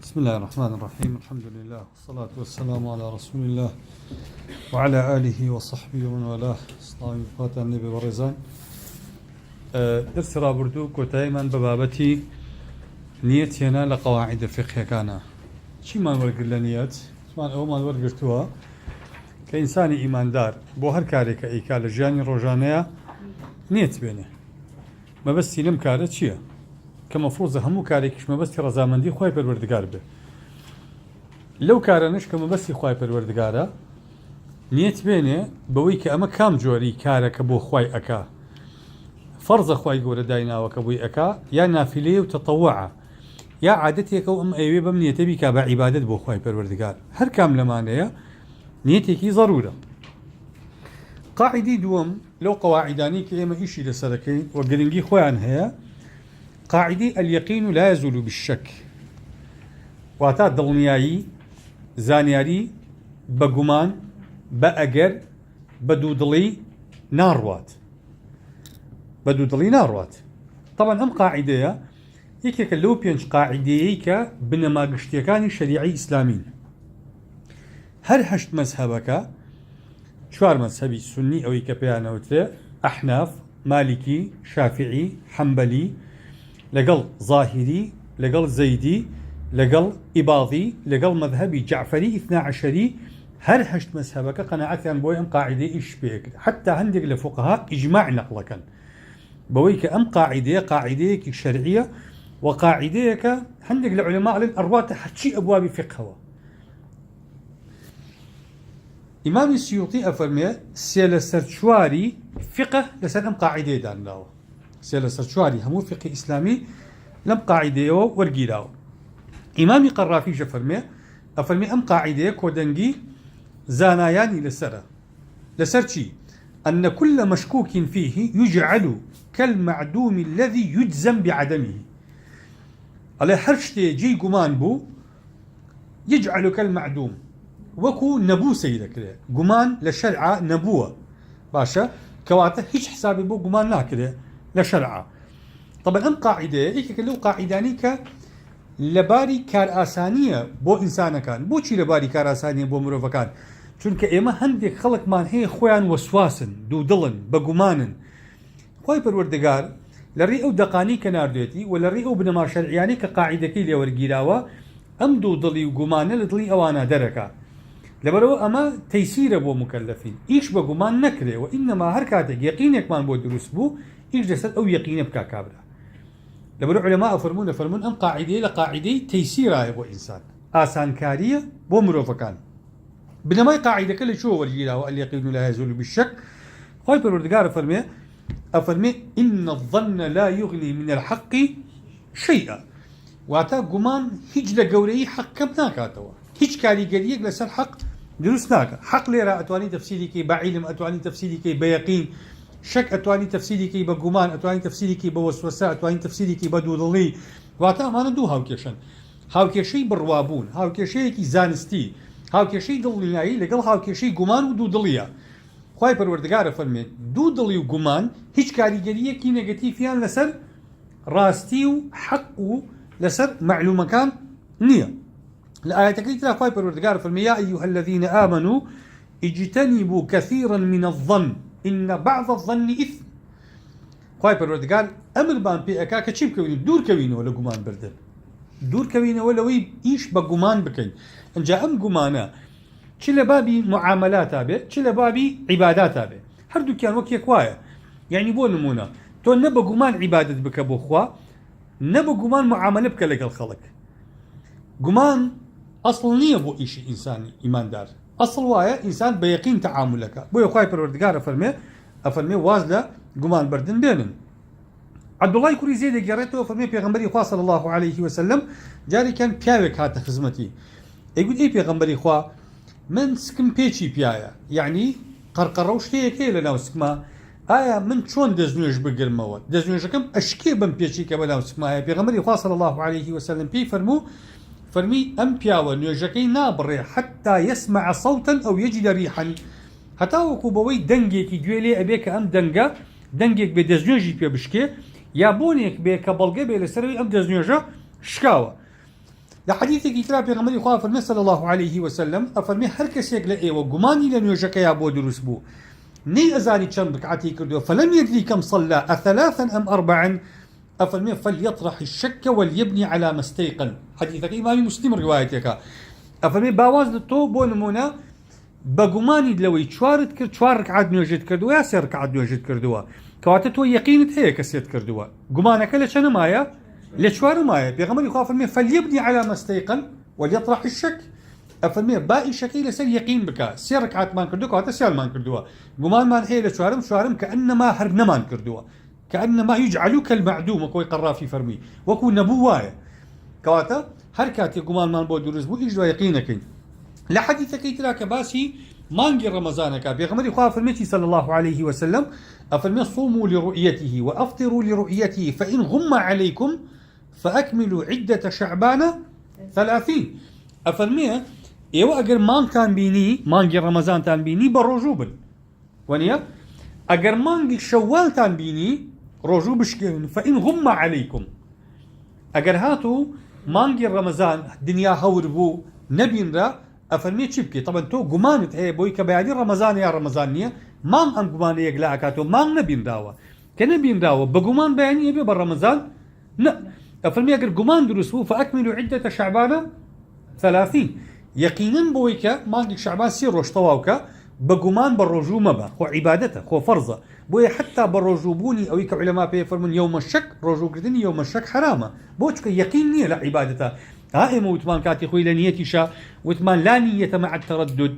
بسم الله الرحمن الرحيم. الحمد لله والصلاة والسلام على رسول الله وعلى آله وصحبه ومن والاه. السلام عليكم النبي ورزان. درس رابردو كتايما ببابتي نيتنا لقواعد الفقه كان شي ما نورق لنيات سواء أو ما نورقرتوها كإنسان إيمان دار بو هر كاري كإيكال جاني روجانيا نيت بينه ما بس لم كارت شيء كمفروض همو كاريكش ما بس رزامندي خواي بالوردقار به لو كارنش كما بس خواي بالوردقارة نيت بينه بويك أما كام جوري كارك بو خواي أكا فرض خواي قول داينا وكبوي أكا يا نافلة وتطوعة يا عادتك أو أم أيوة بمنيتي بك بعبادة بو خواي بالوردقار هر كامل مانية نيتك ضرورة. قاعدي دوم لو قواعداني كيما إيشي لسلكين وقرنجي خوان هي قاعدي اليقين لا يزول بالشك واتا دڵنیایی زانیاری بەگومان بە ئەگەر بەدوودڵی ناڕوات طبعا ئەم قاعدەیە یەکێکە لەو پێنج قاعدەیەی کە بنەما گشتیەکانی شەریعەی ئیسلامین هەر هەشت مەزهەبەکە چوار مەزهەبی سونی ئەوەی کە پێیانەوترێ ئەحناف مالکی شافعی حەمبەلی لقل ظاهري لقل زيدي لقل إباضي لقل مذهبي جعفري 12 هر هشت مذهبك قناعتان بوي أم قاعدة إيش بيك حتى عندك لفقهاء إجماع نقلك بويك أم قاعدة شرعية وقاعدة عندك العلماء للأرواح حتشي أبواب فقهها. إمام السيوطي أفرمي سيل سرشواري فقه لسن أم قاعدة دان لاو سيل سرشواري همو فقه إسلامي لم قاعدة ورقيلاو. إمامي قرافي أفرمي أم قاعدة كودنجي زاناياني لسرشي أن كل مشكوك فيه يجعل كالمعدوم الذي يجزم بعدمه على حرشتي جي قمان بو يجعل كالمعدوم وكو نبو سيدك قمان لشرعة نبوة باشا كواته هيش حسابي بو قمان ناكله لشرعة. طبعا أم قاعدة إيكا لو قاعداني لباري كار آسانية بو إنسان كان بو چي لباري كار آسانية بو مروفا كان چونك إما هندك خلق مان هي خوان وسواسن دو دلن بقمانن خوي پروردگار لري أو دقاني كناردوتي ولري أو بنما شرعياني كقاعدة كي لورقيراوا أم دو دلي وقمان لدلي أوانا دركا لبرو أما تيسير بو مكلفين إيش بقمان نكره وإنما هركاتك يقينك مان بو دروس بو إيش جسد أو يقين بكا كابرا لبرو علماء فرمون أم قاعدة لقاعدة تيسير بو إنسان آسان كارية بو مروفكان بنما قاعدة كل شو ورجيلا اليقين لا يزول بالشك خوي بالوردقار أفرمي إن الظن لا يغني من الحق شيئا واتا قمان هج لقوري حق كبناكاتوا هج كاري قريق لسر حق دروسناك حق ليرا أتواني تفسيري كي بعلم أتواني تفسيري كي بيقين شك أتواني تفسيري كي بقمان أتواني تفسيري كي بوسوسة أتواني تفسيري كي بدودلي واتا ما ندو هاوكيشن هاوكيشي بروابون هاوكيشي كي زانستي هاوكيشي دلنياي لقل هاوكيشي قمان ودودليا خواهي پروردگار فرمي دودلي وقمان هيج كاريجرية كي نيجاتيفيان لسر راستي وحق لسر معلومة كان نية الآية تكليتنا خواهي پروردگار فرمي يا أيها الذين آمنوا اجتنبوا كثيرا من الظن إن بعض الظن إثم خواهي پروردگار أمر بان بي أكا كچيب كوينو دور كوينو ولا قمان بردن دور كوينو ولا وي إيش بقمان بكين انجا أم قمانا چه لبابي معاملات به چه لبابي عبادات به هر دو كان وكي كوايا يعني بو نمونه تو نبا قمان عبادت بك بو خوا نبا قمان معامله بك لك الخلق قمان اصل نيه بو إيش انسان ايمان دار اصل وايا انسان بيقين تعاملك بو يخواي پروردگار افرمي وازله قمان بردن بينن عبد الله كوري زيد قريته فرمي پیغمبري خوا صلى الله عليه وسلم جاري كان بياوك هات خدمتي يقول اي پیغمبري خوا من سكم بيتشي بيايا يعني قرقروش هيك لنا وسكما آية من شون دزنوش بقرموا دزنوشكم أشكي بم بيتشي كبلا وسكما بيغمري خوا صلى الله عليه وسلم بي فرمي أم بياوا نيوجكي نابري حتى يسمع صوتا أو يجد ريحا حتى وكوبوي دنجيكي جويلي أبيك أم دنجيك بدزنوجي بيا بشكي يا بونيك بيك بلغي بيلسروي أم دزنوجا شكاوا لحديثك يترى بيغمر يخاف فرمي صلى الله عليه وسلم أفرمي هر كسيك لأيوة قماني لنيوجك يا بو دروس بو ني أزاني كم ركعتي كردو فلم يدري كم صلى أثلاثا أم أربعا أفرمي فليطرح الشك وليبني على ما استيقن حديثك إمام مسلم روايتك أفرمي باواز تو بو نمونا بقماني لوي تشوارت كرد تشوار ركعات نيوجت كردو يا سير ركعات نيوجت كردو كواتا تو يقينت هي كسيت كردو قمانك لشان مايا لشوار مايا بيغمر يخاف فرمي فليبني على ما استيقن وليطرح الشك أفرمي باقي شكي لسر يقين بك سير ركعات مان كردو كواتا سير مان كردو قمان مان هي لشوارم كأنما هرنا مان كردو كأنما يجعلوك المعدوم وكوي قرافي فرمي وكو نبوايا كواتا هركات قمان مان بو دروز بو إجوا يقينك لحديثك يتراك باسي مانجي رمضانك بيغمر يخاف فرميتي صلى الله عليه وسلم أفرمي صوموا لرؤيته وأفطروا لرؤيته فإن غم عليكم فأكملوا عدة شعبان 30 أفرمي إيوه أجر مان كان بيني مانجي رمضان تان بيني بروجوبن ونيا أجر مانجي شوال تان بيني روجوبش فإن غم عليكم أجر هاتو مانجي رمضان دنيا هور بو نبين را أفرمي تشبكي طبعا تو قمانت هي بوي كبيادي رمضان يا رمضانية مان أم قمان يقلا أكاتو مان نبين راوا كنبين راوا بقمان بياني يبي برمضان لا أفرمي أجر قمان درسو فأكملوا عدة شعبان 30 يقينا بويكا مانجي شعبان سير روش طواوكا بقمان بالرجوع مبا هو عبادته هو فرضه بوي حتى بالرجوبوني أو يك علماء بيفرمون يوم الشك رجوع كردني يوم الشك حرامه بوشك يقين نية لا عبادته هائم وثمان كاتي خوي لنيتي شا وثمان لا نية مع التردد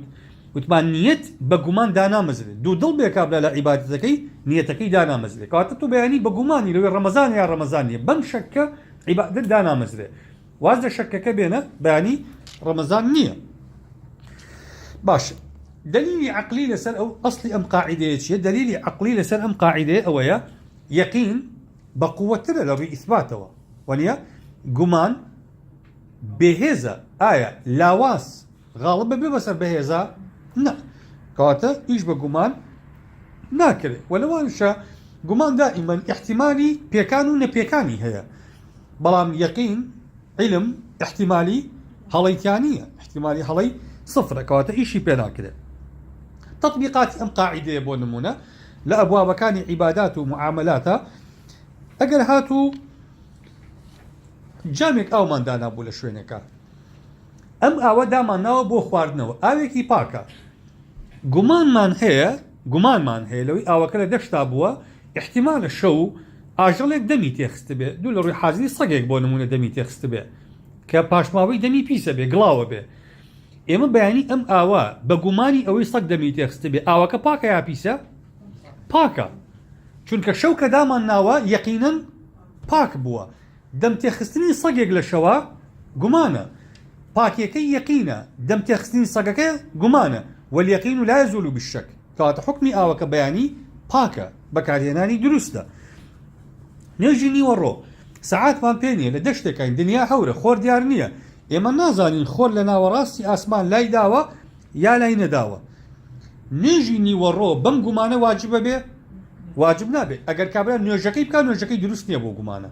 وثمان نية بقمان دانا مزله دو ضل بيكابلا لا عبادتك نيتك دانا مزله كاتبتو بياني بقماني لو رمضان يا رمضانية بم شك عبادة دانا مزله وازد شكك بينا بياني رمضان نية باش دليلي عقلي لسر أو أصلي أم قاعدة شيء دليلي عقلي لسر أم قاعدة أويا يقين بقوة لري إثباته ونيا قمان بهذا آية لاواس غالبا ببصر بهذا لا كاتا إيش بقمان ناكره ولو أنشا قمان دائما احتمالي بيكانو نبيكاني هي بلام يقين علم احتمالي هليتيانية احتمالي هلي صفر كواتا إيشي بينا كده تطبيقات أم قاعدة بو نمونا لأبواب كان عبادات ومعاملات أقل هاتو جامك أو من دانا بولا شوينكا أم أو داما ناو بو خواردنو أويكي باكا قمان من هي لوي أو كلا دشتا بوا احتمال الشو أجلك دمي تيخست بي دول روي حازي صقيق بو نمونا دمي تيخست بي كباشماوي دمي بيسا بي قلاوة بي اما بياني ام آوا بقماني اوي صق دمي تيخست بي آوا كباكا يا بيسا باكا چونك شوكا داما ناوا يقينا باك بوا دم تيخستني صقيق لشوا قمانا باكيكي يقينا دم تيخستني صقيق قمانا واليقين لا يزول بالشك كانت حكمي آوا كبياني باكا بكارياناني درستا نيجيني ورو ساعات ما بيني لدشتك كاين دنيا حورة خور ديارنية اما نازانين خور لنا وراسي اسمان لاي داوا يا لاي نداوا نيجيني ورو بم قمانه واجبه به واجب نابه اگر كابرا نيوجكي بكا نيوجكي درست نيا بو قمانه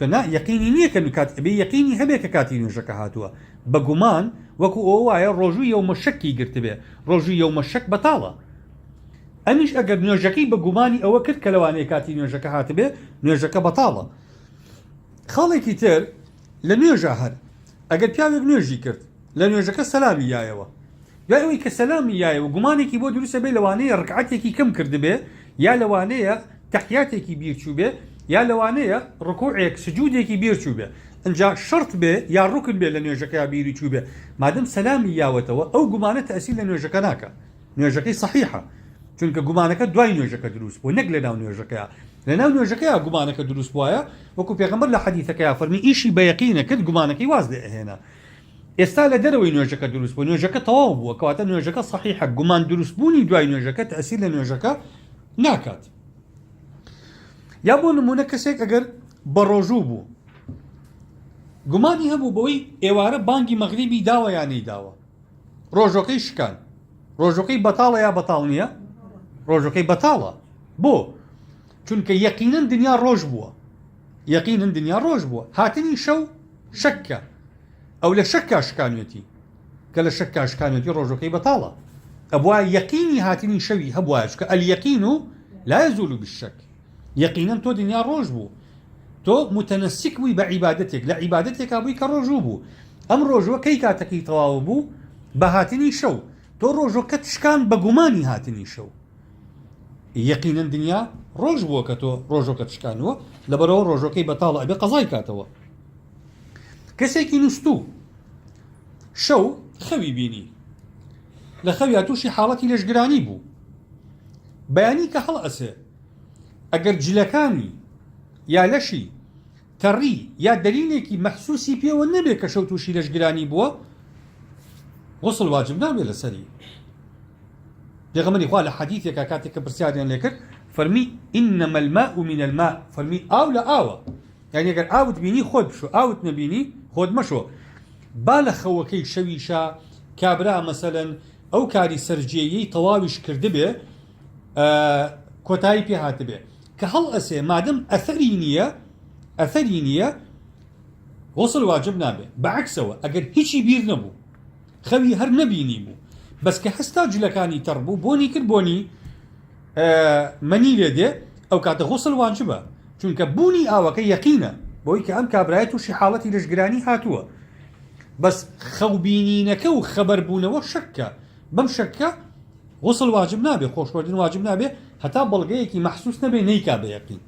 كنا يقيني نيه كانو كاتب يقيني هبه كاتي نيوجكا هاتوا بقمان وكو اوايا روجو يوم الشك يقرت به روجو يوم الشك بطاله انيش اگر نيوجكي بقماني او كرت كلواني كاتي نيوجكا هاتبه نيوجكا بطاله خالي كتير لنيوجا هر اگر پیاوێک نوێژی کرد لە نوێژەکە سەلامی یایەوە یا ئەوەی کە سەلامی یایەوە گومانێکی بۆ دروستە بێ لەوانەیە ڕکعەتێکی کەم کردبێ یا لەوانەیە تەحیاتێکی بیرچوو بێ یا لەوانەیە ڕکوعێک سجودێکی بیرچوو بێ ئەنجا شەرت بێ یا ڕوکن بێ لە نوێژەکە یا بیری چوو بێ مادەم سەلامی یاوەتەوە ئەو گومانە تەئسیر لە نوێژەکە ناکە نوێژەکەی صحیحە چونکە گومانەکە دوای نوێژەکە دروست بوو نەک لەناو نوێژەکەیە لەناو نوێژەکەیە گومانەکە دروست بووایە وەکو پێغەمبەر لە حەدیثەکەیە فەرمی ئیشی بە یەقینە کرد گومانەکەی واز لێ ئەهێنا ئێستا لە دەرەوەی نوێژەکە دروست بوو نوێژەکە تەواو بووە کەواتە نوێژەکە صحیحە گومان دروستبوونی دوای نوێژەکە تەئسیر لە نوێژەکە ناکات یا بۆ نمونە کەسێک ئەگەر بە ڕۆژوو بوو گومانی هەبوو بەوەی ئێوارە بانگی مەغریبی داوە یا نەیداوە ڕۆژەکەی شکان ڕۆژەکەی بەتاڵە یا بەتاڵ نییە ڕۆژەکەی بەتاڵە بۆ چونکە یەقینەن دنیا ڕۆژ بووە یەقینەن دنیا ڕۆژ بووە هاتنی شەو شەککە أو لشك أشكانيتي كلا شك أشكانيتي روجوكي بطالة أبوا يقيني هاتني شوي هبواش اليقين لا يزول بالشك يقينا تو دنيا روجبو تو متنسك بي بعبادتك لا عبادتك أبوي كروجوبو أم روجو كي كاتكي تواوبو بهاتني شو تو روجو كتشكان بقماني هاتني شو يقينا دنيا روجبو كتو روجو كتشكانو لبرو روجو كي بطالة أبي قضاي كاتوا كسيكي نستو شو خوي بيني لخوياتوشي حالتي لشقراني بو بياني كحل أسه أقر جلكاني يا لشي تري يا دليلك محسوسي بيه والنبي كشوتوشي لشقراني بو وصل واجب نابي لسري بيغمري خواه لحديثك كاتك برسياريان لكر فرمي إنما الماء من الماء فرمي آو لا آوة يعني أقر آوت بيني خود بشو آوت نبيني خود مشو بالخوكي شويشا كابرا مثلا او كاري سرجيي طواوش كردبه كوتاي بي هاتبه كهل اسه مادم اثرينيه وصل واجب نابه بعكسه اگر هيشي بير نبو خوي هر نبيني بو بس كحستاج لكاني تربو بوني كربوني مني لده او كات غسل واجبه چونك بوني اوك يقينا بوي كام كابرايتو شي حالتي لشقراني هاتوا بس خوبينينك وخبر بونا وشكا بمشكا وصل واجب نابي خوش وردين واجب نابي حتى بلغيكي محسوس نبي نيكا بيقين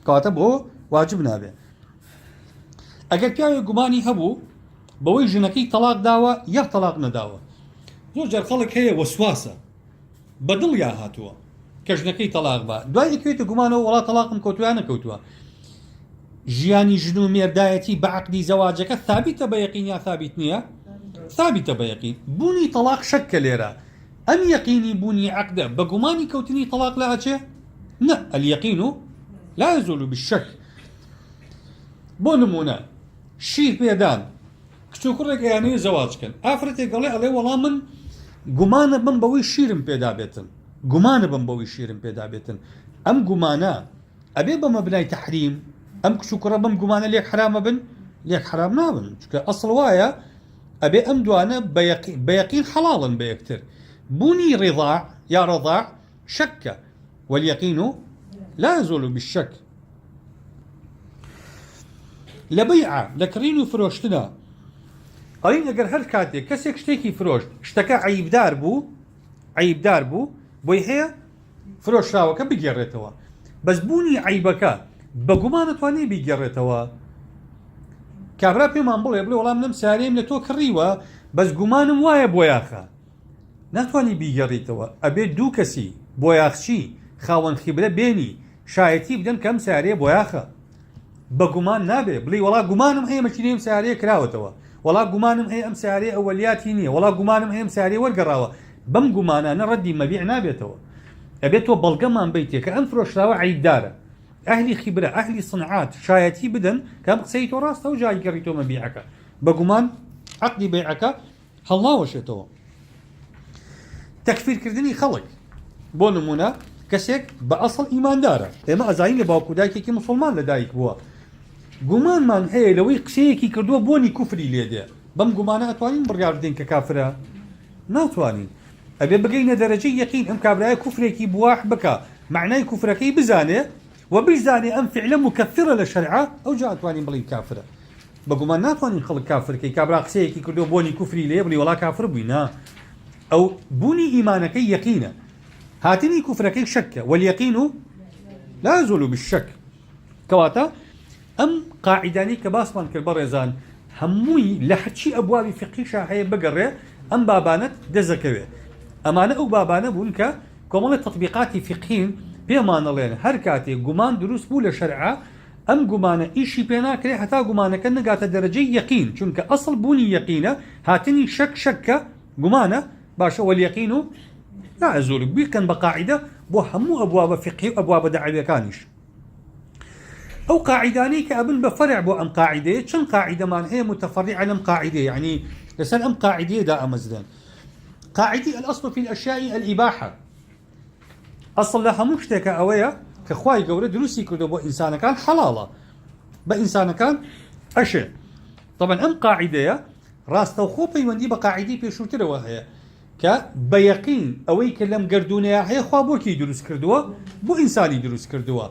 كاتب هو واجب نابي اگر پیاوی گمانی هبو بوی جنکی طلاق داوه یا طلاق نداوه زور جار خلق هي وسواسه بدل يا هاتوا كجنكي طلاق با دوای كويت گمانه ولا طلاق مكوتوا انا كوتوا جياني جنو ميردايتي بعقد زواجك ثابته بيقين يا ثابت نيه ثابته بيقين بوني طلاق شك ليرا ام يقيني بوني عقده بقماني كوتني طلاق لا اتش لا اليقين لا يزول بالشك بونمونا شير بيدان كتوكرك يعني زواج كان افرتي قال لي والله من قمانه بن بوي شيرم بيدا بيتن قمانه بن بوي شيرم بيدا بيتن ام قمانه ابي بمبنى تحريم ام كشكر بم قمانه ليك حرام بن ليك حرام نابن اصل وايا ابي ام دوانا بيقين حلالا بيكتر بني رضاع يا رضاع شك واليقين لا يزول بالشك لبيعه لكرينو فروشتنا قالين اگر هر كاتي كسك شتيكي فروش اشتكى عيب دار بو بوي هي فروش راوكا بيجريتوا بس بوني عيبكا بقمانه تواني بيجريتوا كابرا بيمان بڵێ وەڵام لەم سارەیەم لە تۆ کڕیوە بەس گومانم وایە بۆیاخە ناتوانانی بیگەڕیتەوە ئەبێ دوو کەسی بۆیاخچی خاوەن خیبرە بێنی شایەتی بدەن کە ئەم سارەیە بۆیاخە بە گومان نابێ بڵێ وەڵا گومانم هەیە مەچینەی ئەم سارەیە کراوەتەوە وەڵا گومانم هەیە ئەم سارەیە ئەوەلیاتی نییە وەڵا گومانم هەیە ئەم سارەیە وەرگەڕاوە بەم گومانانە ڕەدی مەبیع نابێتەوە ئەبێت تۆ بەڵگەمان بیتێ کە ئەم فرۆشراوە عیبدارە أهلي خبرة أهلي صنعات شايتي بدن كم قسيتو راس تو جاي قريتو مبيعك بقمان عقدي بيعك هالله وشتو تكفير كردني خلق بونمونا كسيك بأصل إيمان داره إما أزاين لباوكو دايكي كي مسلمان لدايك بوا قمان من هي لوي قسيكي كردو بوني كفري ليدي بم قمانا أتوانين بريار دين ككافرة ناتوانين أبي بقينا درجة يقين أم كابرايا كفريكي بواح بكا معناه كفركي بزانه وبيزاني أم فعلا مكثرة للشريعة أو جاءت واني بلي كافرة بقول ما ناتواني خلق كافر كي كابرا قسيكي كردو بوني كفري ليه بلي ولا كافر بينا أو بوني إيمانك يقينا هاتني كفرك شك واليقين لا يزول بالشك كواتا أم قاعداني كباسمان كالبرزان هموي لحتشي أبواب فقهي شاحية بقرة أم بابانت دزكوي أمانة أو بابانة بونك كمال التطبيقات فقهين بيمان الله هر كاتي قمان دروس بولا شرعة أم قمانة إيشي بينا كري حتى قمانة كنا قاتا درجة يقين چونك أصل بوني يقينة هاتني شك قمانة باشا واليقين لا أزول بي كان بقاعدة بو همو أبواب فقهي وأبواب دعوة كانش أو قاعداني كأبن بفرع بو أم قاعدة چن قاعدة مان هي متفرعة لم قاعدة يعني لسان أم قاعدة دا أمزدان قاعدة الأصل في الأشياء الإباحة أصل لها مشتكى أويا كخواي قورة دروسي كردو بو إنسان كان حلالة بإنسان كان أشياء طبعا ام قاعده راستو خو پەیوەندی بە قاعدەی پێشووترەوە هەیە کە بە یەقین ئەوەی کە لەم گردونەیە هەیە خوا بۆ کێی دروست کردووە بۆ ئینسانی دروست کردووە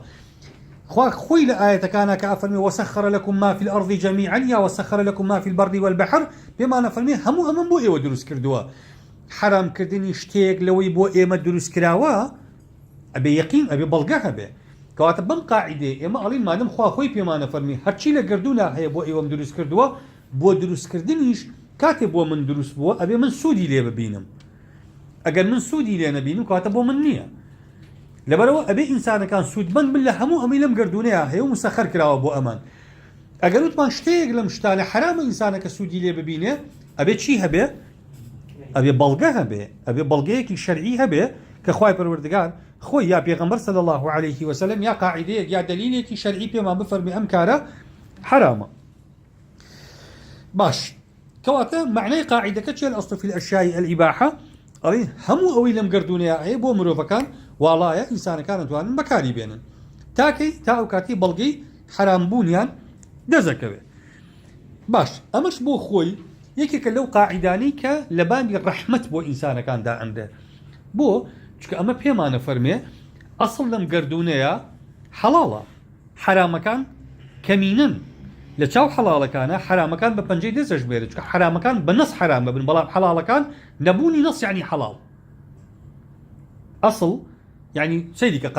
خوا خۆی لە ئاەتەکانە کە ئەفەرمێ وسخر لكم ما في الأرض جميعا يا وسخر لكم ما في البر والبحر بێمانە فەرمێ هەموو ئەمەم بۆ ئێوە دروست کردووە حرامکردنی شتێک لەوەی بۆ ئێمە دروست کراوە ئەبێ یەقین ئەبێ بەڵگە هەبێ کەواتە بەم قاعدێ ئێمە ئەڵین مادەم خوا خۆی پێمانە فەرمی هەرچی لە گردوونە هەیە بۆ ئێوەم دروست کردووە بۆ دروستکردنیش کاتێ بۆ من دروست بووە ئەبێ من سوودی لێ ببینم ئەگەر من سوودی لێ نەبینم کاتە بۆ من نییە لەبەرەوە ئەبێ ئینسانەکان سوودمەند بن لە هەموو ئەمەی لەم گردونەیە هەیە و مسەخەر کراوە بۆ ئەمان ئەگەر وتمان شتێک لەم شتانە حرامە ئینسانەکە سوودی لێ ببینێ ئەبێ چی هەبێ ئەبێ بەڵگە هەبێ ئەبێ بەڵگەیەکی شەرعی هەبێ کە خوای پەروەردگار خۆی یا پێغەمبەر صلی الله عليه وسلم یا قاعدەیەک یا دلیلێکی شەرعی پێمان بفەرمێ ئەم کارە حرامە باش كواتا معنى قاعدة كتشي الأصل في الأشياء الإباحة أرين همو أوي لم قردوني أي بو مروفا كان والله إنسان كانت وان مكاني بينن تاكي تاو كاتي بلغي حرام بونيان دزكوي باش أمش بو خوي يكي كلو قاعداني كلباني الرحمة بو إنسان كان دا عنده بو چك أما بيمانا فرمي أصل لم قردوني حلالة حرام كان كمينن لەچاو حەڵاڵەکانە حرامەکان بە پەنجەی دەستەش بێرە چکە حرامەکان بە نەس حرام ببن بەڵام حەڵاڵەکان نەبوونی نەس یعنی حەڵاڵ ئەسڵ یعنی سەیری کە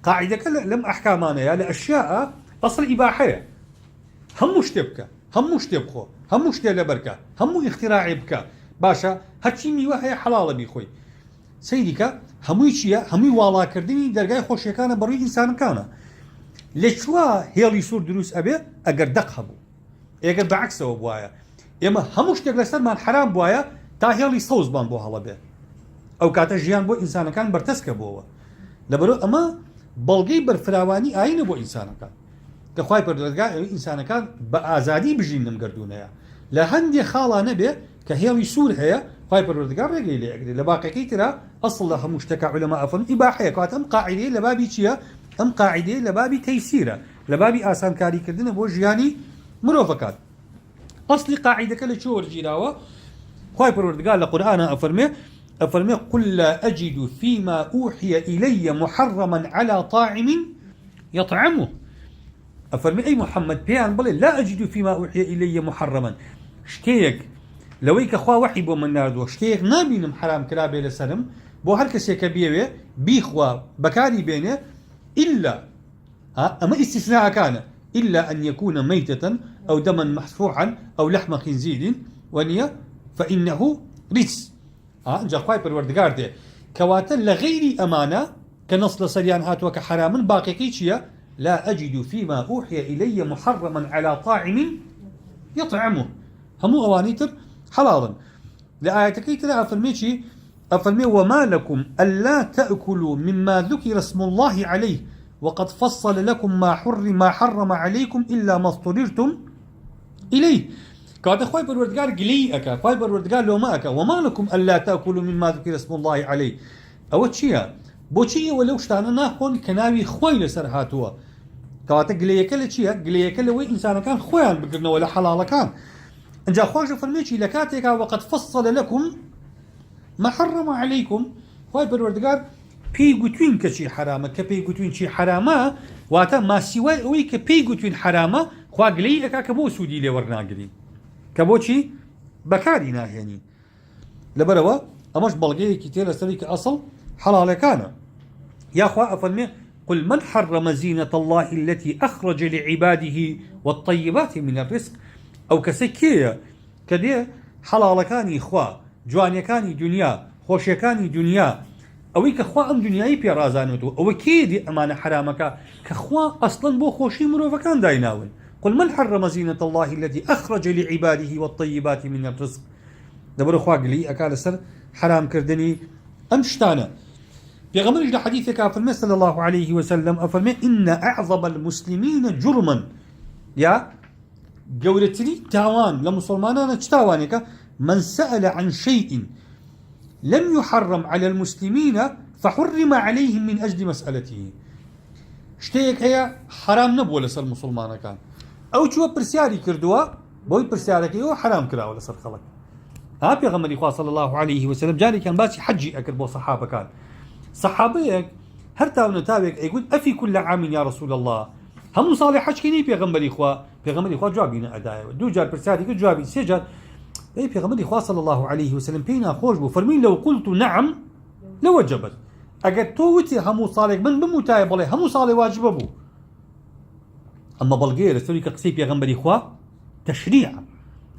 قاعیدەکە لەم ئەحکامانەیە لە ئەشیاء ئەسڵ ئیباحەیە هەموو شتێ بکە هەموو شتێ بخۆ هەموو شتێ لە بەرکە هەموو اختراعی بکە باشە هەرچی میوە هەیە حەڵاڵە بیخۆی سەیری کە هەمووی چییە هەمووی واڵاکردنی دەرگای خۆشیەکانە بەڕووی ئینسانەکانە لەچوا هێڵی سوور دروست ئەبێ ئەگەر دەق هەبوو ئێگەر بەعکسەوە بواە ئێمە هەموو شتێک لەسەرمان حرام بواە تا هێڵی سەوزبان بۆ هەڵە بێ ئەو کاتە ژیان بۆ ئینسانەکان بەرتەسکە بۆەوە لەبەرەوە ئەمە بەڵگەی بەرفراوانی ئاینە بۆ ئینسانەکان کە خوای پەروەردگار ئەوەی ئینسانەکان بە ئازادی بژین لەم گردونەیە لە هەندێک خاڵا نەبێ کە هێڵی سوور هەیە خوای پەروەردگار ڕێگەی لێ ئەگرێت لە باقیەکەی ترا ئەسڵ لە هەموو شتێکە عولەما ئەفەرمون ئیباحەیە کەواتە ئەم قاعیدەیە لە بابی چییە ئەم قاعدەیە لە بابی تەیسیرە لە بابی ئاسانکاریکردنە بۆ ژیانی مرۆڤەکان ئەسڵی قاعدەکە لە چۆ وەرگیراوە خوای پەروەردگار لە قورئانە ئەفەرمێ قل لا أجد فيما أوحي إلي محرما على طاعم يطعمه ئەفەرمێ ئەی محەممەد پێیان بڵێ لا أجد فيما أوحي إلي محرما شتێک لەوەی کە خوا وحی بۆ من ناردووە شتێک نابینم حرام کرابێ لەسەرم بۆ هەر کەسێکە بێوێ بیخوا بەکاری بێنێ إلا أما استثناء كان إلا أن يكون ميتة أو دما مسفوحا أو لحم خنزير ونية فإنه رجس جا خواي پروردگار ده كواتا لغير أمانة كنصل سريان هاتوا كحرام باقي كيشيا لا أجد فيما أوحي إلي محرما على طاعم يطعمه همو أوانيتر حلالا لآية كيتر أفرمي وما لكم ألا تأكلوا مما ذكر اسم الله عليه وقد فصل لكم ما حرم عليكم إلا ما اضطررتم إليه كاد خوي پروردگار گلی اکا خوي پروردگار لوما اکا وما لكم ألا تأكلوا مما ذكر اسم الله عليه او چیه بو چیه ولو شتانه ناخون کناوی خوي لسر هاتوا كواتا گلیکل چیه گلیکل وی انسان كان خويان بگرنه ولا حلال كان انجا خوش فرميچي لكاتك وقد فصل لكم ما حرم عليكم خوي پروردگار پی گوتوین کە چی حرامە کە پێی گوتوین چی حرامە واتە ماسیوای ئەوەی کە پێی گوتوین حرامە خوا گلەی ئەکا کە بۆ سوودی لێ وەرناگری کە بۆچی بەکاری ناهێنی لەبەرەوە ئەمەش بەڵگەیەکی تێ لەسەری کە ئەسڵ حەڵالەکانە یاخوا ئەفەرمێ قل من حرم زينة الله التي أخرج لعباده والطيبات من الرزق أو كسكية كدي حلالكاني خوا جوانيكاني دنيا خوشيكاني دنيا ئەوەی کە خوا ئەم دنیای پێڕازانێتەوە ئەوە کێدی ئەمانە حرامەکە کە خوا ئەسڵەن بۆ خۆشی مرۆڤەکان دایناون قل من حرم زينة الله التي أخرج لعباده والطيبات من الرزق دەبەرە خوا گلی ئەکا لەسەر حرامکردنی ئەم شتانە پێغەمبەریش لە حەدیثێکا فەرمێ صلى الله عليه وسلم ئەفەرمێ إن أعظم المسلمين جرما یا گەورەترین تاوان لە مسلمانانە چ تاوانێکە من سأل عن شيء لم يحرم على المسلمين فحرم عليهم من أجل مسألته شتيك هي حرام نبوة لسر المسلمان كان أو شو برسياري كردوا بۆی پرسیارەکەیەوە حرام کراوە لەسەر خەڵک. پێغەمبەری خوا صلی الله عليه وسلم جارێکیان باسی حەجی ئەکرد بۆ سەحابەکان. سەحابەیەک هەر تاونەتاوێک ئەیگوت ئەفی كل عام یا رسول الله، هەموو ساڵی حەجکەی پێغەمبەری خوا جوابی نەئەدایەوە. دوو جار پرسیاری کرد جوابی، سێ جار پێغەمبەری خوا صلی الله عليه وسلم پێی ناخۆش بوو، فەرمووی لەو قلت نعم لەوەجەبت، ئەگەر تۆ وتی هەموو ساڵێک من بموتایە بڵێ هەموو ساڵێ واجبە بوو. ئەمە بەڵگەیە لەسەری کە قسەی پێغەمبەری خوا تەشریع،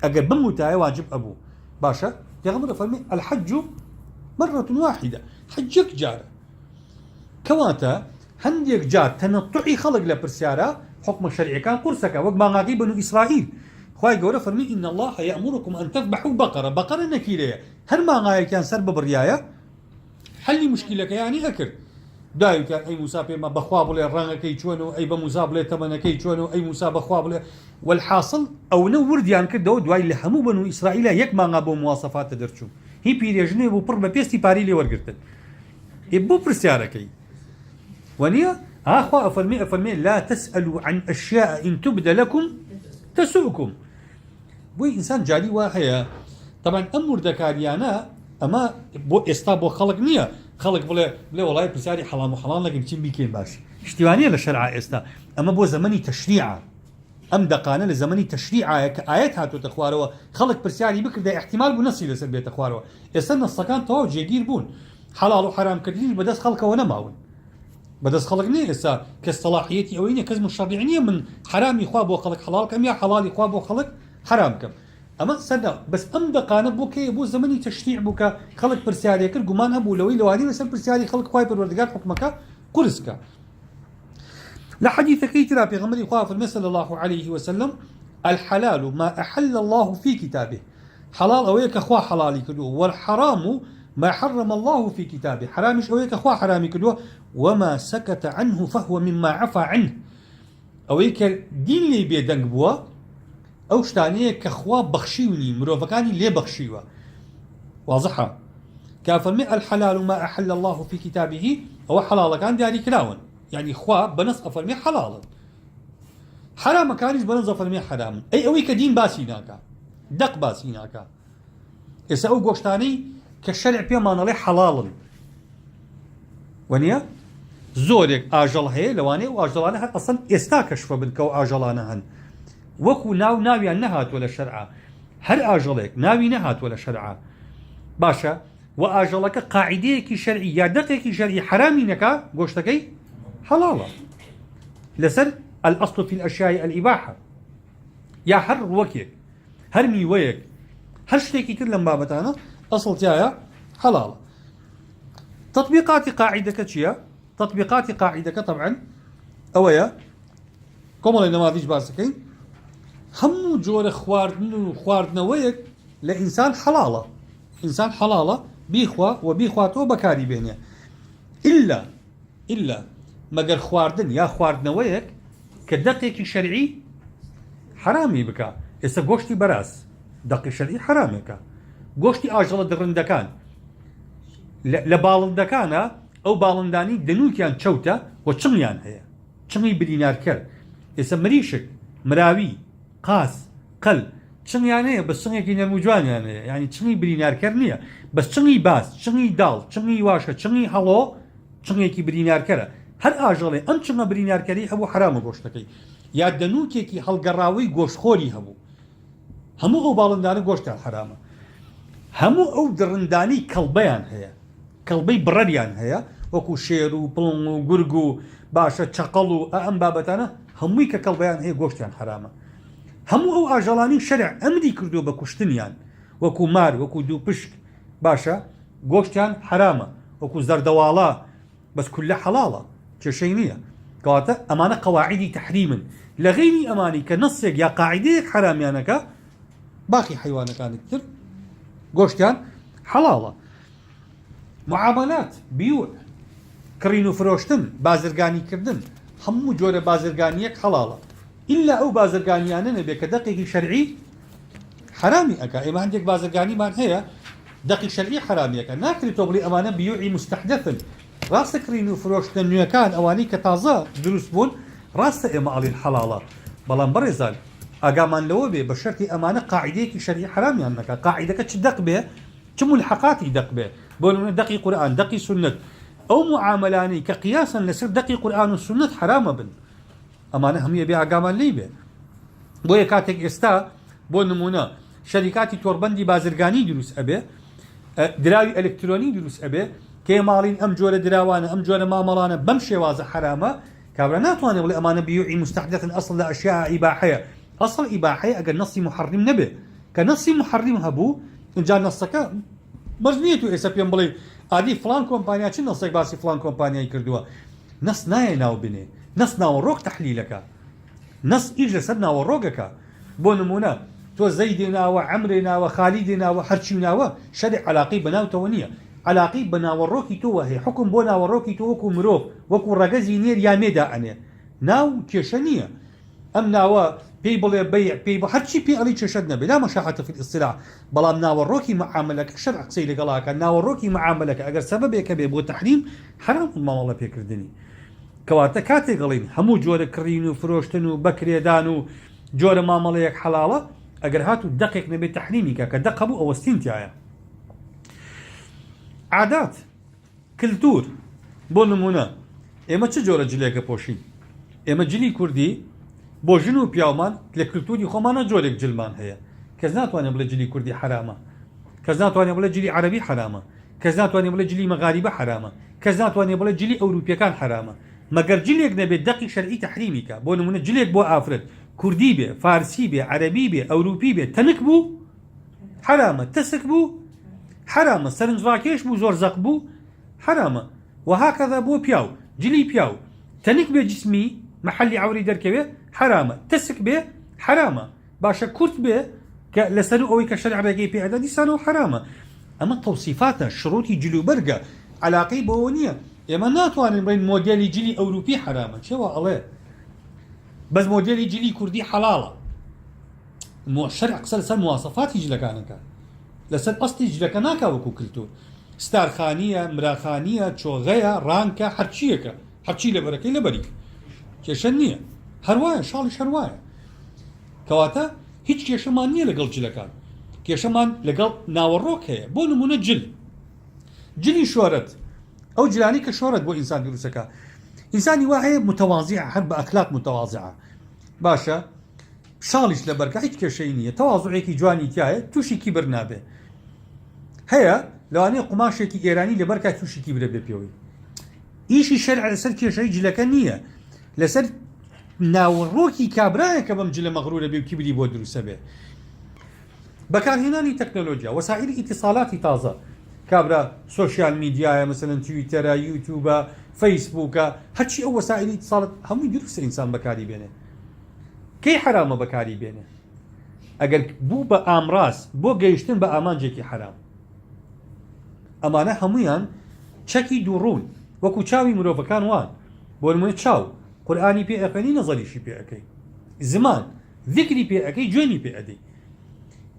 ئەگەر بموتایە واجب ئەبوو. باشە پێغەمبەر فەرمووی الحەج مرة واحدة، حەجێک جارە. کەواتە هەندێک جار تەنەطعی خەڵک لە پرسیارە حکمە شەرعیەکان قورسەکە، وەک ماغاقی بنو ئیسرائیل. خوای گەورە فەرمی إن الله يأمركم أن تذبحوا بقرة، بقرة نەکیرەیە، هەر ماغایەکیان سەر ببڕیایە حەلی مشکلەکەیانی ئەکرد. داویکە ئەی موسا پێمە بەخوا بڵێ ڕەنگەکەی چۆنەوە، ئەی بە موسا بڵێ تەمەنەکەی چۆنەوە، ئەی موسا بەخوا بڵێ. والحاصل ئەوە وردیان کردەوە، دوای لە هەموو بنو ئیسرائیلە یەک مانگا بۆ مواسەفاتە دەرچوو، هی پیرێژنێ بوو پڕ بە پێستی پاری لێ وەرگرتن. بۆ پرسیارەکەی ونيا أخوة أفرمي لا تسألوا عن أشياء إن تبد لكم تسؤكم. بوي إنسان جالي واحية طبعا أمور دكاريانا أما بو إستابو خلق نية، خلق بلا والله برسالي حلال وحلال لكن تيم بيكين باش اشتوانية للشرع إستا، أما بو زمني تشريعة أم دقانا لزمني تشريعة كآيات هاتو تخواروا خلق برسالي بكر ده احتمال بنصي لسر بيت تخواروا يستنى السكان طواو جيجير بون حلال وحرام كدين بدس خلقه ونماون بدس خلق نية إسا كاستلاحيتي أوينية كزم الشرعية من حرام يخواب وخلق حلال كم يا حلال يخواب وخلق حرام كم. أما سنة بس أم دقانا بوكي بو زمني تشريع بوكا خلق برسالي كر قمان أبو لوي لواني بس برسالي خلق خواي بالوردقات حكمك قرسك. لحديث كيترا في غمري خواف صلى الله عليه وسلم الحلال ما أحل الله في كتابه، حلال أويك أخوة حلالي كدوه، والحرام ما حرم الله في كتابه، حرامش أويك أخوة حرامي كدوه، وما سكت عنه فهو مما عفى عنه. أويك دين لي بيدنق بوا أو شتانيه كأخوة بخشيوني مروفكاني لي بخشيوا واضحة. كافرمي الحلال ما أحل الله في كتابه هو حلال كان داري كلاون، يعني خوا بنص أفرمي حلالا، حرام كانش بنص أفرمي حرام. أي أويك دين باسيناكا دق باسيناكا إسا أو قوشتاني كالشرع بيما نالي حلالا ونيا زورك آجل هي لواني وآجلانها أصلا استاكشف بنكو آجلانها هن وكو ناوي نهات ولا شرعا، هر آجلك ناوي نهات ولا شرعا باشا. وآجلك قاعديك شرعي يا دقيق شرعي حرامي نكا قوشتكي حلالا لسر الأصل في الأشياء الإباحة، يا حر وكيك هر ميويك هر شتيكي تلم بابتانا أصل تيايا حلالا. تطبيقات قاعدك تشيا، تطبيقات قاعدك طبعا أويا كما نماذج باسكين هم جور خواردنا ويك لإنسان حلالة، إنسان حلالة بيخوا وبيخواتو بكاري بينه إلا مگر خواردن يا خواردنا ويك كدقيق شرعي حرامي بكا. إسا قوشتي براس دقيق شرعي حرامي بكا، قوشتي آجل درندكان لبالندكانا أو بالنداني دنوكيان تشوتا وچميان هيا چمي برينار كر. إسا مريشك مراوي قاس قل چميان هيا بس چمي كينا موجوان يعني چمي برينار كرنيا بس چمي باس چمي دال چمي واشا چمي حلو چمي كي برينار كر. هر آجالي أم چمي برينار كري هبو حرام قوشتكي يا دنوكي كي هالقراوي قوش خوري هبو همو أو بالنداني قوشتا حرامه، همو أو درنداني كلبيان هيا كلبي برريان هيا وكو شيرو بلنو قرقو باشا تشقلو أم بابتانا هموي ككلبيان هيا قوشتان حرامه. همو أو آجالاني شرع أمدي كردو بكوشتنيان وكو مار وكو دو بشك باشا قوشتان حرامه وكو زردوالا بس كلها حلالة كشينية. قاتا أمانة قواعدي تحريما لغيني أماني كنصيق يا قاعدة حراميانك باقي حيوانك كان كتر قوشتان حلالة. معاملات بيوع كرينو فروشتن بازرگاني كردن همو جورة بازرگانيك حلالة إلا أو بازرگانيانا نبيك دقيق شرعي حرامي أكا. إما عندك بازرگاني مان هي دقيق شرعي حرامي أكا ناكري تبلي أمانة بيوعي مستحدثا راس كرينو فروشتن نيوكان أواني كتازا دروس بون راس إما علي الحلالة بلان برزال ئاگامان لەوە بێ بە شەرتی ئەمانە قاعدەیەکی شەریع حرامیان نەکات قاعدەکە چ دەق بێ چ ملحقاتی دەق بێ بۆ نمونە دەقی قورئان دەقی سنت ئەو معاملانەی کە قیاسن لەسەر دەقی قورئان و سنت حرامە بن ئەمانە هەموویە بێ ئاگامان لێی بێ بۆیە کاتێک ئێستا بۆ نمونە شەریکاتی تۆڕبەندی بازرگانی دروست ئەبێ دراوی ئەلکترۆنی دروست ئەبێ کێ ماڵین ئەم جۆرە دراوانە ئەم جۆرە مامەڵانە بەم شێوازە حرامە کابرا ناتوانێت بڵێ ئەمانە بیوعی مستحدثن ئەصل لە ئەشیاء ئیباحەیە ئەصل ئیباحەیە ئەگەر نەسی محرم نەبێ کە نەسی محرم هەبوو اینجا نەسەکە بەرز نییە تو ئێستا پێم بڵێ ئادی فلان کۆمپانیا چ نەسێک باسی فلان کۆمپانیای کردووە نەس نایە ناو بنێ نەس ناوەڕۆک تەحلیلەکە نەس ئیش لەسەر ناوەڕۆگەکە بۆ نمونە تۆ زەیدێ ناوە عەمرێ ناوە خالیدێ ناوە هەرچی ناوە شەرع عەلاقەی بەناوتەوە نییە عەلاقەی بە ناوەڕۆکی تۆوە هەیە حکم بۆ ناوەڕۆکی تۆ وەکو مرۆڤ وەکو ڕەگەزی نێر یا مێدا ئەنێ ناو کێشە نییە ئەم ناوە پێی بڵێ بەیع پێی بە هەرچی پێ ئەڵی کێشەت نەبێ لا مەشاحەتە فی الاصطلاح بەڵام ناوەڕۆکی معاملەکە شەرع قسەی لەگەڵاکە ناوەڕۆکی معاملەکە ئەگەر سەبەبێکە بێ بۆ تەحریم حرام ماوەڵە پێکردنی کەواتە کاتێک گەڵین هەموو جۆرە کڕین و فرۆشتن و بەکرێدان و جۆرە مامەڵەیەک حەڵاڵە ئەگەر هات و دەقێک نەبێت تەحریمیکە کە دەق بوو ئەوەستینتیایە عادات کلتور بۆ نمونە ئێمە چ جۆرە جلێکە پۆشین ئێمە جلی کوردی بۆ ژن و پیاومان لە کللتوری خۆمانە جۆرێک جلمان هەیە کەس ناتوانێت بڵێ جلی کوردی حرامە کەس ناتوانێت بڵێ جلی عەرەبی حرامە کەس ناتوانێت بڵێ جلی مەغاریبە حرامە کەس ناتوانێت بڵێ جلی ئەوروپیەکان حرامە مەگەر جلێک نەبێت دەقی شەرعی تەحریمیکە بۆ نمونە جلێک بۆ ئافرەت کوردی بێ فارسی بێ عەرەبی بێ ئەوروپی بێ تەنک بوو حرامە تەسک بوو حرامە سەرنجڕاکێش بوو زۆر زەق بوو حرامە وهكذا بۆ پیاو جلی پیاو تەنک بێ جسمی محلی عوری دەرکەوێ حرامە تەسک بێ حرامە باشە کورت بێ کە لەسەر ئەوەی کە شەرع ڕێگەی پێدا دیسانەوە حرامە ئەمە تەوسیفاتە شروطی جلوبەرگە عەلاقەی بەوە نییە ئێمە ناتوانین بڵین مۆدێلی جلی ئەوروپی حرامە چێوە ئەڵێ بەس مۆدێلی جلی کوردی حەڵاڵە شەرع قسە لەسەر مواسەفاتی جلەکانەکە لەسەر ئەستی جلەکە ناکا وەکو کلتور ستارخانیە مراخانیە چۆغەیە ڕانکە هەرچیەکە هەرچی لەبەرەکەی لەبەری کێشە نییە هەروایە شاڵی هەروایە کەواتە هیچ کێشەمان نییە لەگەڵ جلەکان کێشەمان لەگەڵ ناوەڕۆک هەیە بۆ نمونە جلی شۆرەت ئەو جلانی کە شۆرەت بۆ ئینسان دروستەکە ئینسانی وا هەیە متەواضیع هەر بە ئەخلاق متەواضعە باشە شاڵیش لەبەرکە هیچ کێشەی نییە تەواضعێکی جوانی تایە تووشی کیبر نابێ هەیە لەوانەیە قماشێکی ئێرانی لەبەرکە تووشی کیبرە بێ پێوەی ئیشی شەرع لەسەر کێشەی جلەکە نییە لەسەر ناوەڕۆکی کابرایە کە بەم جلە مەغرورە بێ و کیبری بۆ دروستە بێ بەکارهێنانی تەکنۆلۆژیا وەسائلی ئیتیصالاتی تازە کابرا سوشیال میدیایە مثلەن تویتەرە یوتیوبە فەیسبووکە هەرچی ئەو وەسائلی ئیتیصالات هەمووی دروستە ئینسان بەکاری بێنێ کەی حرامە بەکاری بێنێ ئەگەر بوو بە ئامڕاز بۆ گەیشتن بە ئامانجێکی حرام ئەمانە هەمویان چەکی دووڕوون وەکو چاوی مرۆڤەکان وان بۆ نمونە چاو قورئانی پێ ئەخوێنی نەزەریشی پێ ئەەکەی زمان ذکری پێ ئەەکەی جوێنی پێ ئەدەی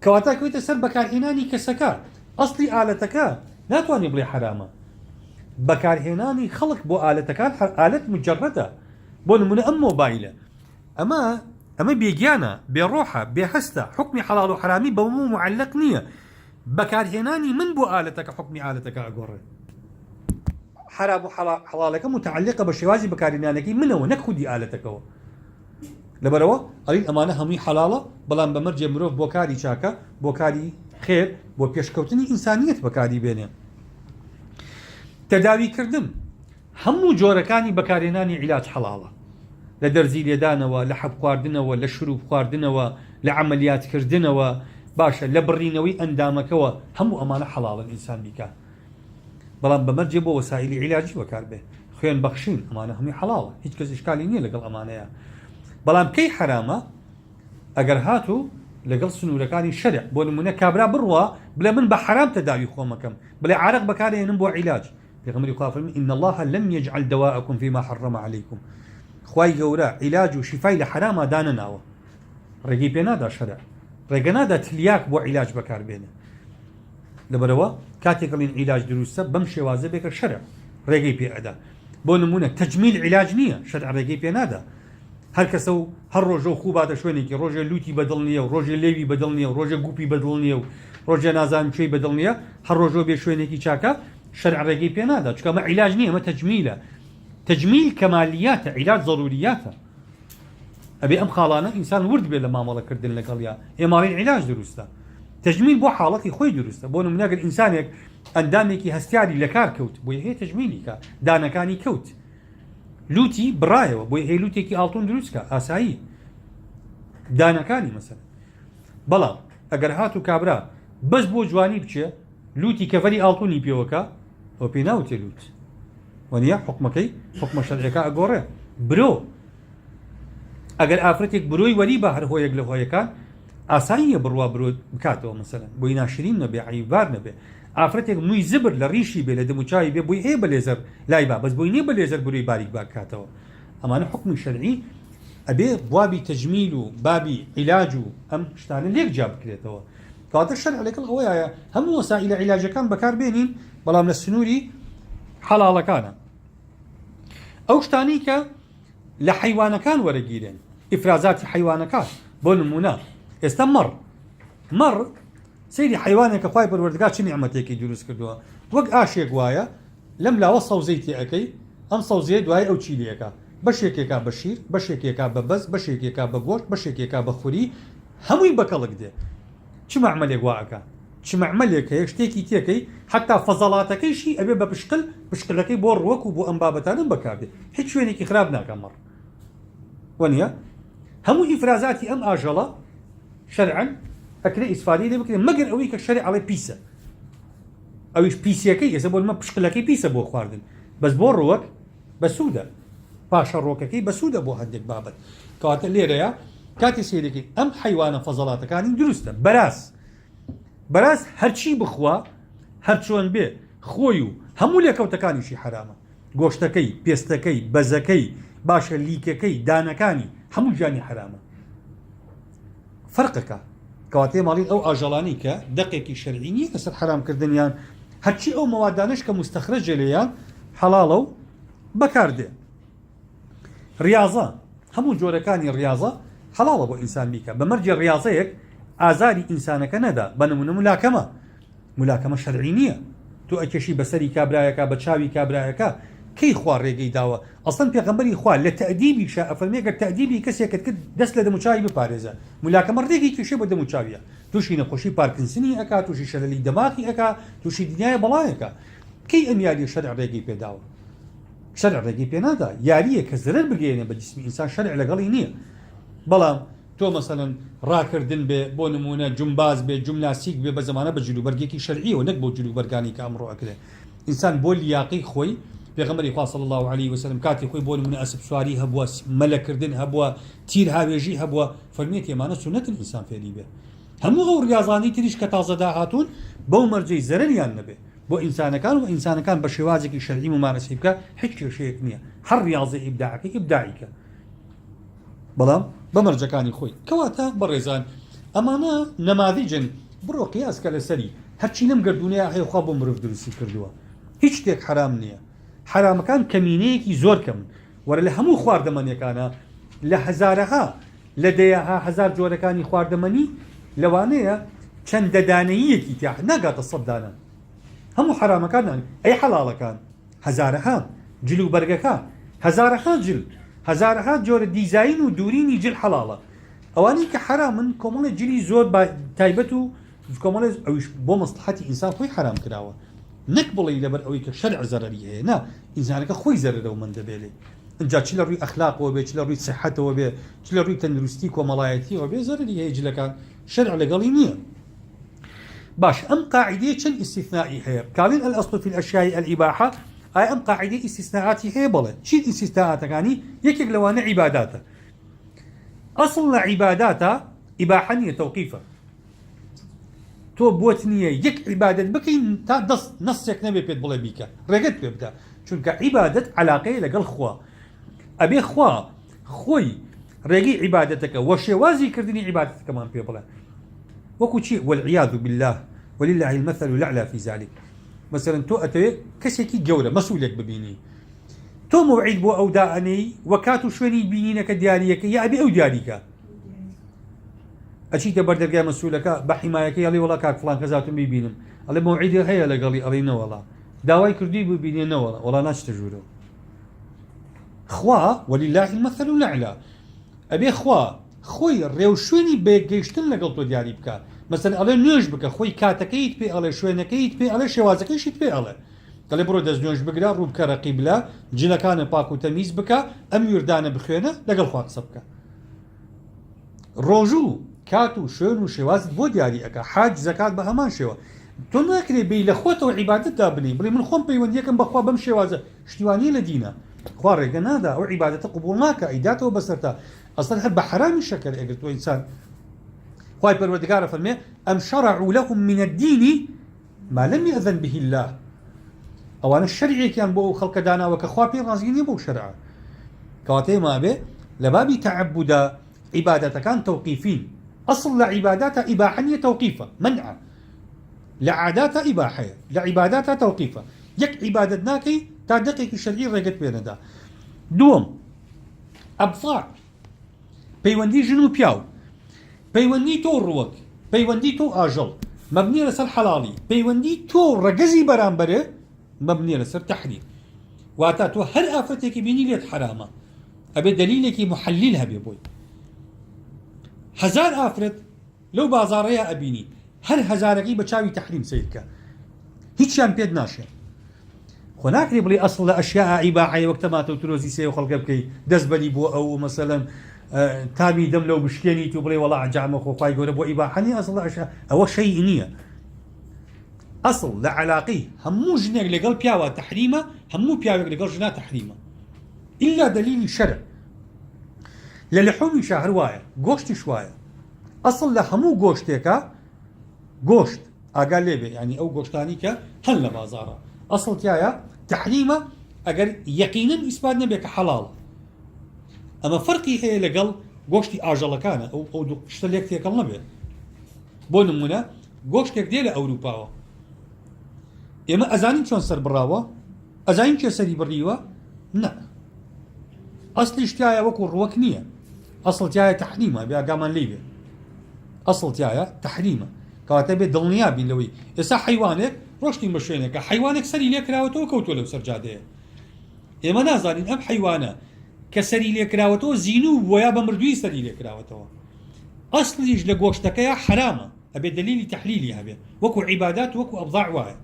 کەواتە کەوێتە سەر بەکارهێنانی کەسەکە ئەسڵی ئالەتەکە ناتوانێت بڵێ حرامە بەکارهێنانی خەڵک بۆ ئالەتەکان ئالەت مجەڕەدە بۆ نمونە ئەم مۆبایلە ئەمە بێگیانە بێڕۆحە بێهەستە حکمی حەڵاڵ و حرامی بەموو معەلەق نییە بەکارهێنانی من بۆ ئالەتەکە حکمی ئالەتەکە ئەگۆڕێت حرام و حەڵاڵەکە متعلقە بە شێوازی بەکارهێنانەکەی منەوە نەک خودی ئالەتەکەەوە لەبەرەوە ئەڵین ئەمانە هەمووی حەڵاڵە بەڵام بەمەرجێ مرۆڤ بۆ کاری چاکە بۆ کاری خێر بۆ پێشکەوتنی ئینسانیەت بەکاری بێنێ تەداویکردن هەموو جۆرەکانی بەکارهێنانی عیلاج حەڵاڵە لە دەرزی لێدانەوە لە حەب خواردنەوە لە شروب خواردنەوە لە عەمەلیاتکردنەوە باشە لە بڕینەوەی ئەندامەکەوە هەموو ئەمانە حەڵاڵن ئینسان بیکە بەڵام بەمەرجێ بۆ وەسائلی عیلاجی بەکار بێ خوێن بەخشین ئەمانە هەمووی حەڵاڵە هیچ کەس ئیشکالی نییە لەگەڵ ئەمانەیە بەڵام کەی حرامە ئەگەر هاتوو لەگەڵ سنوورەکانی شەرع بۆ نمونە کابرا بڕوا بڵێ من بە حرام تەداوی خۆمەکەم بڵێ عارق بەکارهێنم بۆ عیلاج پێغەمبەری خوا فەرمی إن الله لم يجعل دواءكم فيما حرم عليكم خوای گەورە عیلاج و شیفای لە حرامە دانەناوە ڕێگەی پێ نادا شەرع ڕێگە نادا تلیاک بۆ عیلاج بەکاربێنێ لەبەرەوە کاتێک ئەڵێن عیلاج دروستە بەم شێوازە بێکە شەرع ڕێگەی پێ ئەدا بۆ نمونە تەجمیل عیلاج نییە شەرع ڕێگەی پێ نادا هەر کەسە و هەر ڕۆژە و خوباتە شوێنێکی ڕۆژە لوتی بەدڵ نییە و ڕۆژە لێوی بەدڵ نییە و ڕۆژە گوپی بەدڵ نییە و ڕۆژە نازانم کوێی بەدڵ نییە هەر ڕۆژۆ بێ شوێنێکی چاکە شەرع ڕێگەی پێ نادا چکە ئەمە عیلاج نییە ئەمە تەجمیلە تەجمیل کەمالیاتە عیلاج ضروریاتە ئەبێ ئەم خاڵانە ئینسان ورد بێت لە مامەڵەکردن لەگەڵیا ئێماڵی عیلاج دروستە تەجمیل بۆ حاڵەتی خۆی دروستە بۆ نمونەگەر ئینسانێک ئەندامێکی هەستیاری لە کار کەوت بۆی هەیە تەجمیلی کە دانەکانی کەوت لوتی بڕایەوە بۆی هەیە لوتێکی ئاڵتون دروستکە ئاسایی دانەکانی مەسەلەن بەڵام ئەگەر هات و کابرا بەس بۆ جوانی بچێ لوتی کەفەری ئاڵتونی پێوەکە ئەو پێ ناوتێ لوت وەنیە حکمەکەی حکمە شەرعیەکە ئەگۆڕێ برۆ ئەگەر ئافرەتێک برۆی وەری بە هەر هۆیەک لە هۆیەکان ئاسانیە بڕوا برۆ بکاتەوە مەسەلەن بۆی ناشرین نەبێ عیبار نەبێ ئافرەتێک مووی زبر لە ڕیشی بێ لە دەموچاوی بێ بۆی هەیە بە لێزەر لای با بەس بۆی نییە بە لێزەر بروی باریک باکاتەوە ئەمانە حکمی شەرعی ئەبێ بوابی تەجمیل و بابی عیلاج و ئەم شتانە لێک جا بکرێتەوە کاتە شەرع لەگەڵ ئەوەیە هەموو وەسائلە عیلاجەکان بەکار بێنین بەڵام لە سنووری حەڵاڵەکانە ئەو شتانی کە لە حیوانەکان وەرەگیرێن ئیفرازاتی حیوانەکان بۆ نمونە ئێستا مەڕ سەیری حیوانێکە خوای پەروەردگار چ نیعمەتێکی دروست کردووە وەک ئاشێک وایە لەم لاوە سەوزەی تێ ئەەکەی ئەم سەوزەیە دوای ئەو چیلەکە بەشێکێکا بە شیر بەشێکێکا بە بەز بەشێکێکا بە گۆشت بەشێکێکا بە خوری هەمووی بەکەڵک دێ چ مەعمەلێک واەکە چ مەعمەلێک هەیە شتێکی تێکەی حتا فەزەڵاتەکەیشی ئەبێ بە پشکلەکەی بۆ ڕوەک و بۆ ئەم بابەتانم بەکاربێ هیچ شوێنێکی خراپ ناکە مەڕ وەنیە هەموو ئیفرازاتی ئەم ئاژەڵە شەرعەن ئەکرێ ئیسفادەی لێ بکرێن مەگەر ئەوەی کە شەرع ئەڵێ پیسە ئەویش پیسەکەی ئێستا بۆ مە پشکلەکەی پیسە بۆ خواردن بەس بۆ ڕوەک بە سوودە پاشە ڕۆکەکەی بە سوودە بۆ هەندێک بابەت کەواتە لێرەیە کاتی سێرەکەی ئەم حیوانە فەزەڵاتەکانی دروستە بەراز هەرچی بخوا هەرچۆن بێ خۆی و هەموو لێکەوتەکانیشی حرامە گۆشتەکەی پێستەکەی بەزەکەی باشە لیکەکەی دانەکانی هەموو ژیانی حرامە فەرقەکە کەواتێ ماڵین ئەو ئاژەڵانی کە دەقێکی شەرعی نیە لەسەر حرامکردنیان هەرچی ئەو مەوادانش کە مستەخرەجە لێیان حەڵاڵە و بەکاردێ ریاضە هەموو جۆرەکانی ریاضە حەڵاڵە بۆ ئینسان بیکە بە مەرجێ ریاضەیەک ئازاری ئینسانەکە نەدا بە نمونە ملاکەمە شەرعی نییە تۆ ئەکێشی بەسەری کابرایەکە بە چاوی کابرایەکە کەی خوا ڕێگەی داوە ئەسڵەن پێغەمبەری خوا لە تەئدیبی شە ئەفەرمێگەر تەئدیبی کەسێکت کرد دەست لە دەموچاوی بپارێزە ملاکەمە ڕێگەی کێشێ بە دەموچاویە تووشی نەخۆشی پارکنسنی ئەکا تووشی شەلەلی دەماغی ئەکا تووشی دنیای بەڵایەکە کەی ئەم یاریە شەرع ڕێگەی پێداوە شەرع ڕێگەی پێ نادا یاریە کە زەرەر بگەێنێ بە جسمی ئینسان شەرع لەگەڵی نییە بەڵام تۆ مەسەلەن ڕاکردن بێ بۆ نمونە جومباز بێ جومناسیک بێ بە زمانە بە جلوبەرگێکی شەرعیەوە نەک بۆ جلوبەرگانی کە ئەمڕۆ ئەکرێ ئینسان بۆ لیاقی خۆی پێغەمبەری خوا صلی الله علیه وسلم کاتی خۆی بۆ نمونە ئەسب سواری هەبووە مەلەکردن هەبووە تیر هاوێژی هەبووە فەرمێت ئێمانە سونەتن ئینسان فێری بێ هەموو ئەو ریاضانی تریش کە تازە داهاتوون بەو مەرجەی زەرەریان نەبێ بۆ ئینسانەکان و ئینسانەکان بە شێوازێکی شەرعی ممارەسەی بکە هیچ کێشەیەک نییە هەر ریاضی ئیبداعەکەی ئیبداعیکە بەڵام بە مەرجەکانی خۆی کەواتە بەڕێزان ئەمانە نەمادیجن بڕۆ قیاسکە لەسەری هەرچی لەم گردونەیە هەیە خوا بۆ مرۆڤ دروستی کردووە هیچ شتێک حرام نییە حرامەکان کەمینەیەکی زۆر کەم وەرە لە هەموو خواردەمەنیەکانە لە هەزارەها لە دەیەها هەزار جۆرەکانی خواردەمەنی لەوانەیە چەند دەدانەیەکی تیا ناگاتە سەد دانە هەموو حرامەکانان ئەی حەڵاڵەکان هەزارەها جل و بەرگەکە هەزارەها جل هەزارەها جۆرە دیزاین و دوورینی جل حەڵاڵە ئەوانەی کە حرامن کۆمەڵی جلی زۆر تایبەت و کۆمەڵی ئەویش بۆ مەسلحەتی ئینسان خۆی حرام کراوە نەک بڵێ لەبەر ئەوەی کە شەرع زەرەری هەیە نا ئینسانەکە خۆی زەرەرەوەمەند دەبێت اینجا چ لە ڕووی ئەخلاقەوە بێ چ لە ڕووی سەحەتەوە بێ چ لە ڕووی تەندروستی کۆمەڵایەتیەوە بێ زەرەری هەیە جلەکان شەرع لەگەڵی نییە باش ئەم قاعدەیە چەند ئیستیثنائی هەیە قالین الأصل في الأشياء الإباحة ئایا ئەم قاعدەی ئیستیثناءاتی هەیە بڵێ چی ئیستیثناءاتەکانی یەکێک لەوانە عیباداتە ئەسڵ لە عیباداتە ئیباحە نییە تەوقیفە تۆ بۆت نییە یەک عیبادەت بکەین تا دەست نەسێک نەبێ پێت بڵێ بیکە ڕێگەت پێ بدە چونکە عیبادەت عەلاقەیە لەگەڵ خوا ئەبێ خوا خۆی ڕێگەی عیبادەتەکە وە شێوازی کردنی عیبادەتەکەمان پێ بڵێ وەکو چی والعیاذ بالله ولله المثل الأعلى في ذلك مثلا تۆ ئەتەوێت کەسێکی گەورە مەسئولێک ببینی تو موعد بو أو داعني وكاتو شويني بينينك دياريك يا أبي أو دياريك أشي تبردرجع مسؤولك بحمايك يلي ولا كاك فلان كذاتهم بيبينم على موعد هي لقالي علينا والله داواي كردي بيبيننا ولا ناس تجوره خوا ولله المثل الأعلى أبي خوي ريوشوني بيجيشتن لقلتو دياري بكا مثلا على نوش بكا خوي كاتكيت بي على شوينكيت بي على شوازكيش بي على قال برو دز نوش بقرا روب كا رقيب لا جنا كان باكو تميز بكا أم يردان بخينا لقل خوا قصبكا روجو كاتو شون وشواز بو دياري أكا حاج زكاة بهمان شوا تو ناكري بي لخوته وعبادة دابني بلي من خون بيونديكم بخوا بمشي وازا شتواني لدينا خوارق هذا أو عبادة قبولناك عيداته وبسرته أصلا هل بحرام الشكل أجرت إنسان خواي بالودقارة فرمي أم شرعوا لهم من الدين ما لم يأذن به الله أو أنا الشرعي كان بو خلق دانا وكخوابي رازقين يبو شرعا كواتي ما به لبابي تعبد عبادة كان توقيفين أصل لعبادات إباحية توقيفة منع لعادات إباحية لعبادات توقيفة يك عبادتناكي تادقيك الشرعي رقت بين دا دوم أبضاع بيوندي جنو بياو بيوندي تو روك بيوندي تو آجل مبني لسر حلالي بيوندي تو رقزي برامبره مبني لسر تحريم واتا تو هر آفتك بيني ليت حرامة أبي دليلك محللها بيبوي هزار آفرت لو بازاريا أبيني هر هزاركي بچاوي تحريم سيدك هيتشان بيد ناشي هناك يبلي أصل أشياء إباحية وقت ما تروزي سي وخلق بكي دزبلي بو أو مثلا تامي دم لو بشكيني تبلي والله عجعم أخو خاي قول بو إباحاني أصل أشياء أو شيء نية أصل لعلاقي همو جنك لقل بياوة تحريمة همو بياوة لقل جنا تحريمة إلا دليل شرع للحومي شهر وايا قوشت شوايا أصل لهمو قوشتك قوشت أقال لي يعني أو قوشتاني هلا بازارة أصل تيايا تحريمة أجر يقينا إثبات نبيك حلال أما فرقي هي لقل قوشتي آجل كان أو اشتليك تيك النبي بونمونا قوشتك ديال أوروبا إما أزانين شون سر براوة أزانين شون سري بريوة لا أصل اشتيايا وكو الروكنية أصل تيايا تحريمة بيا قامان ليبيا أصل تيايا تحريمة كاتبه دڵنیا بین لەوەی ئێستا حیوانێک ڕۆشتین بە شوێنێکە حیوانێک سەری لێ کراوەتەوە کەوتووە لەو سەرجادەیە ئێمە نازانین ئەم حیوانە کە سەری لێ کراوەتەوە زین و بۆیا بە مردووی سەری لێ کراوەتەوە ئەسڵیش لە گۆشتەکەیە حرامە ئەبێ دلیلی تەحلیلی هەبێ وەکو عیبادات وەکو ئەبضاع وایە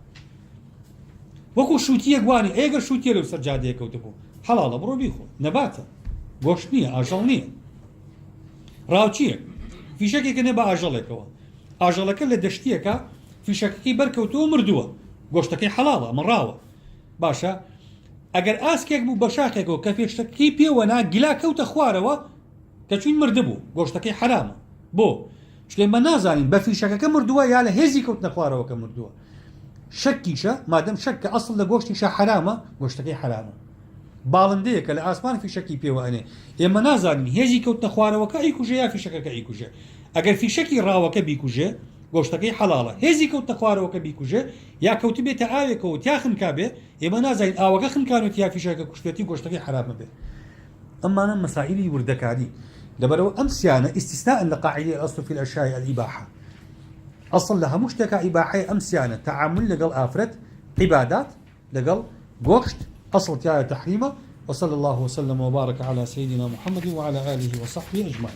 وەکو شووتیەک وانێ ئەگەر شووتیە لەو سەرجادەیە کەوتبوو حەڵاڵە بڕۆ بیخۆ نەباتە گۆشت نییە ئاژەڵ نییە ڕاوچیەک فیشەکێکە نێ بە ئاژەڵێکەوە ئاژەڵەکە لە دەشتیەکە فیشەکەی بەرکەوتووە مردووە گۆشتەکەی حەڵاڵە مەڕاوە باشە ئەگەر ئاسکێک بوو بە شاخێکەوە کە فێشتەکەی پێوەنا گیلا کەوتە خوارەوە کە چوین مردبوو گۆشتەکەی حرامە بۆ چکە ئێمە نازانین بە فیشەکەکە مردووە یا لە هێزی کەوتنە خوارەوە کە مردووە شەکیشە مادەم شەک کە ئەسڵ لە گۆشتیشە حرامە گۆشتەکەی حرامە باڵندەیەکە لە ئاسمان فیشەکی پێوەئەنێ ئێمە نازانین هێزی کەوتنە خوارەوەکە ئەیکوژێ یا فیشەکەکە ئەیکوژێ ئەگەر فیشەکی ڕاوەکە بیکوژێ گۆشتەکەی حەڵاڵە هێزی کەوتنە خوارەوەکە بیکوژێ یا کەوت بێتە ئاوێکەوە تیا خنکابێ ئێمە نازانین ئاوەکە خنکانوێت یا فیشەکە کوشتێتی گۆشتەکەی حرامە بێ ئەمانە مەسائلی وردەکاری لەبەرەوە ئەم سیانە ئیستیسناء لە قاعدەی الأصل في الأشياء الإباحة أصل لە هەموو شتێکە ئیباحەیە ئەم سیانە تعامل لەگەڵ ئافرەت عیبادات لەگەڵ گۆشت أصل تایە تحریمە وصلى الله وسلم وبارك على سيدنا محمد وعلى آله وصحبه أجمعين